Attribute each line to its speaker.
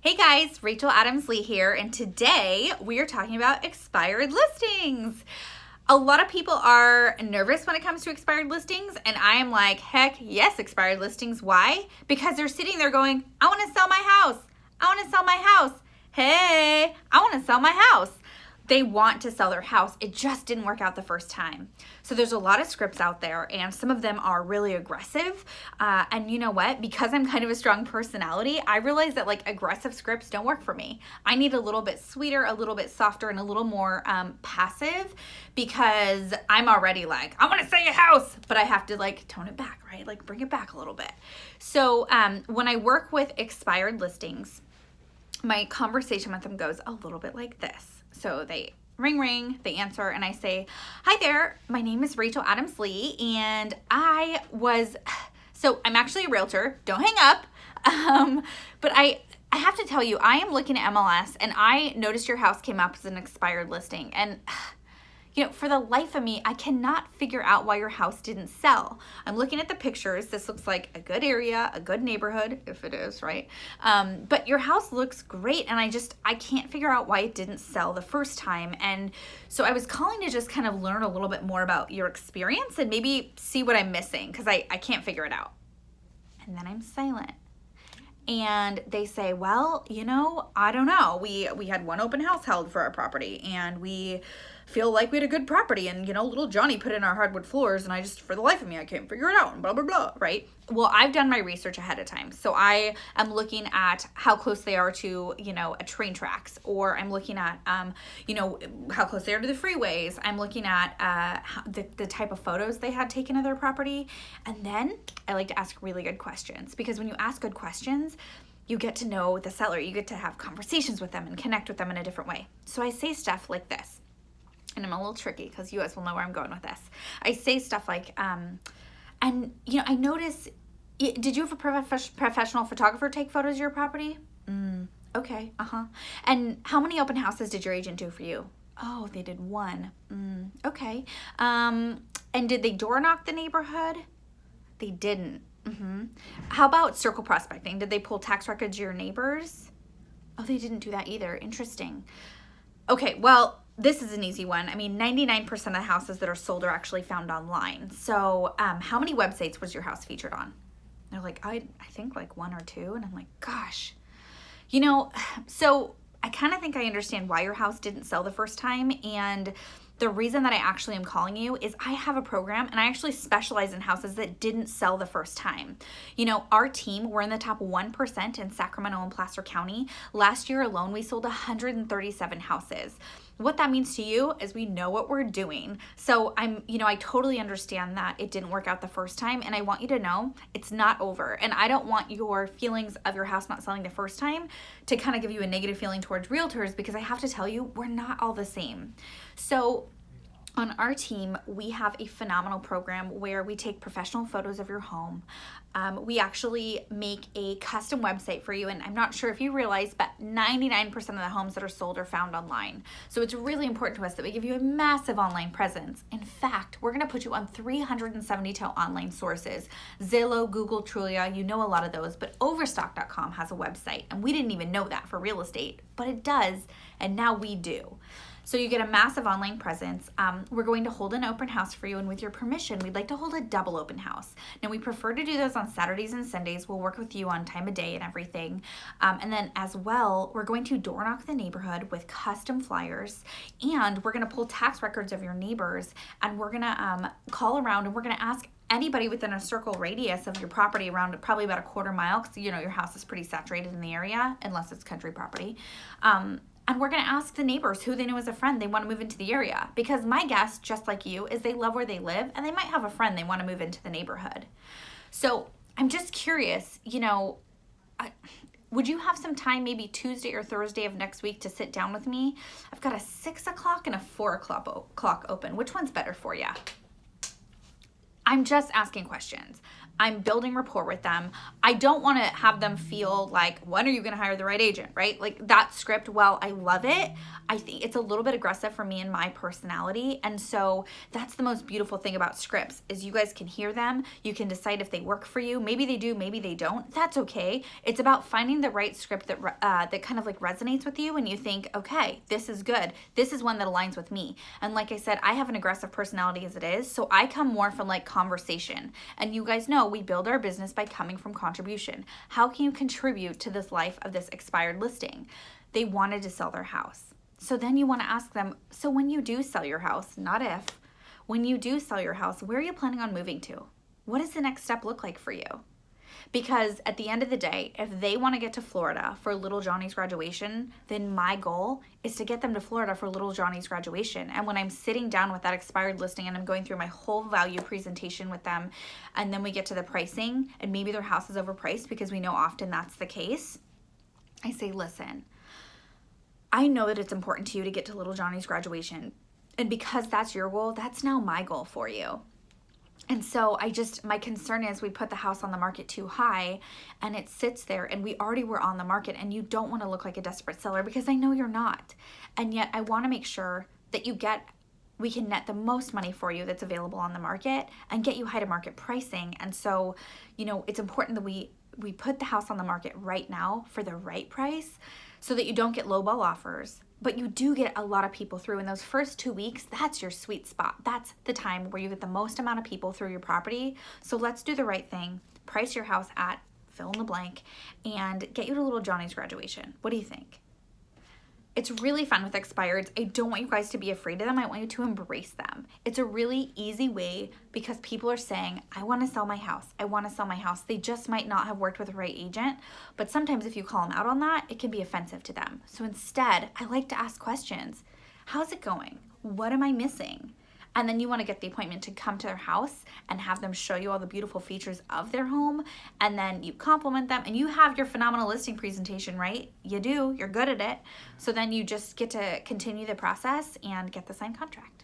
Speaker 1: Hey guys, Rachel Adams-Lee here, and today we are talking about expired listings. A lot of people are nervous when it comes to expired listings, and I am like, heck yes, expired listings. Why? Because they're sitting there going, I want to sell my house. I want to sell my house. Hey, I want to sell my house. They want to sell their house. It just didn't work out the first time. So there's a lot of scripts out there, and some of them are really aggressive. And you know what? Because I'm kind of a strong personality, I realize that like aggressive scripts don't work for me. I need a little bit sweeter, a little bit softer, and a little more passive, because I'm already like, I want to sell your house, but I have to like tone it back, right? Like bring it back a little bit. So when I work with expired listings, my conversation with them goes a little bit like this. So they ring, they answer, and I say, hi there, my name is Rachel Adams-Lee, and I'm actually a realtor, don't hang up, but I have to tell you, I am looking at MLS, and I noticed your house came up as an expired listing, and for the life of me, I cannot figure out why your house didn't sell. I'm looking at the pictures. This looks like a good area, a good neighborhood, if it is, right? But your house looks great, and I can't figure out why it didn't sell the first time. And so I was calling to just kind of learn a little bit more about your experience and maybe see what I'm missing, because I can't figure it out. And then I'm silent. And they say, well, I don't know. We had one open house held for our property, and we feel like we had a good property, and little Johnny put in our hardwood floors, and I just, for the life of me, I can't figure it out, and blah blah blah, right? Well, I've done my research ahead of time, so I am looking at how close they are to a train tracks, or I'm looking at how close they are to the freeways. I'm looking at the type of photos they had taken of their property, and then I like to ask really good questions, because when you ask good questions, you get to know the seller, you get to have conversations with them and connect with them in a different way. So I say stuff like this. And I'm a little tricky because you guys will know where I'm going with this. I say stuff like, I notice, did you have a professional photographer take photos of your property? Okay, And how many open houses did your agent do for you? Oh, they did one. Okay. And did they door knock the neighborhood? They didn't. How about circle prospecting? Did they pull tax records of your neighbors? Oh, they didn't do that either. Interesting. Okay, well, this is an easy one. 99% of the houses that are sold are actually found online. So how many websites was your house featured on? They're like, I think like one or two. And I'm like, gosh. So I kind of think I understand why your house didn't sell the first time. And the reason that I actually am calling you is I have a program, and I actually specialize in houses that didn't sell the first time. Our team, we're in the top 1% in Sacramento and Placer County. Last year alone, we sold 137 houses. What that means to you is we know what we're doing. So I totally understand that it didn't work out the first time, and I want you to know it's not over. And I don't want your feelings of your house not selling the first time to kind of give you a negative feeling towards realtors, because I have to tell you, we're not all the same. So on our team, we have a phenomenal program where we take professional photos of your home. We actually make a custom website for you, and I'm not sure if you realize, but 99% of the homes that are sold are found online. So it's really important to us that we give you a massive online presence. In fact, we're gonna put you on 372 online sources. Zillow, Google, Trulia, a lot of those, but Overstock.com has a website, and we didn't even know that for real estate, but it does, and now we do. So you get a massive online presence. We're going to hold an open house for you, and with your permission, we'd like to hold a double open house. Now, we prefer to do those on Saturdays and Sundays. We'll work with you on time of day and everything. And then as well, we're going to door knock the neighborhood with custom flyers, and we're gonna pull tax records of your neighbors, and we're gonna call around, and we're gonna ask anybody within a circle radius of your property around probably about a quarter mile, because your house is pretty saturated in the area, unless it's country property. And we're going to ask the neighbors who they know as a friend they want to move into the area. Because my guess, just like you, is they love where they live, and they might have a friend they want to move into the neighborhood. So I'm just curious, would you have some time maybe Tuesday or Thursday of next week to sit down with me? I've got a 6 o'clock and a 4 o'clock open. Which one's better for you? I'm just asking questions. I'm building rapport with them. I don't want to have them feel like, when are you going to hire the right agent, right? Like that script, well, I love it. I think it's a little bit aggressive for me and my personality. And so that's the most beautiful thing about scripts is you guys can hear them. You can decide if they work for you. Maybe they do, maybe they don't. That's okay. It's about finding the right script that kind of like resonates with you and you think, okay, this is good. This is one that aligns with me. And like I said, I have an aggressive personality as it is. So I come more from like conversation. And you guys know we build our business by coming from contribution. How can you contribute to this life of this expired listing? They wanted to sell their house. So then you want to ask them, so when you do sell your house, not if, when you do sell your house, where are you planning on moving to? What does the next step look like for you? Because at the end of the day, if they want to get to Florida for little Johnny's graduation, then my goal is to get them to Florida for little Johnny's graduation. And when I'm sitting down with that expired listing and I'm going through my whole value presentation with them, and then we get to the pricing and maybe their house is overpriced because we know often that's the case, I say, listen, I know that it's important to you to get to little Johnny's graduation. And because that's your goal, that's now my goal for you. And so my concern is we put the house on the market too high and it sits there and we already were on the market and you don't want to look like a desperate seller because I know you're not. And yet I want to make sure that we can net the most money for you that's available on the market and get you high to market pricing. And so, it's important that we put the house on the market right now for the right price so that you don't get lowball offers. But you do get a lot of people through in those first 2 weeks. That's your sweet spot. That's the time where you get the most amount of people through your property. So let's do the right thing. Price your house at fill in the blank and get you to little Johnny's graduation. What do you think? It's really fun with expireds. I don't want you guys to be afraid of them. I want you to embrace them. It's a really easy way because people are saying, I want to sell my house. I want to sell my house. They just might not have worked with the right agent. But sometimes if you call them out on that, it can be offensive to them. So instead, I like to ask questions. How's it going? What am I missing? And then you want to get the appointment to come to their house and have them show you all the beautiful features of their home. And then you compliment them and you have your phenomenal listing presentation, right? You do. You're good at it. So then you just get to continue the process and get the signed contract.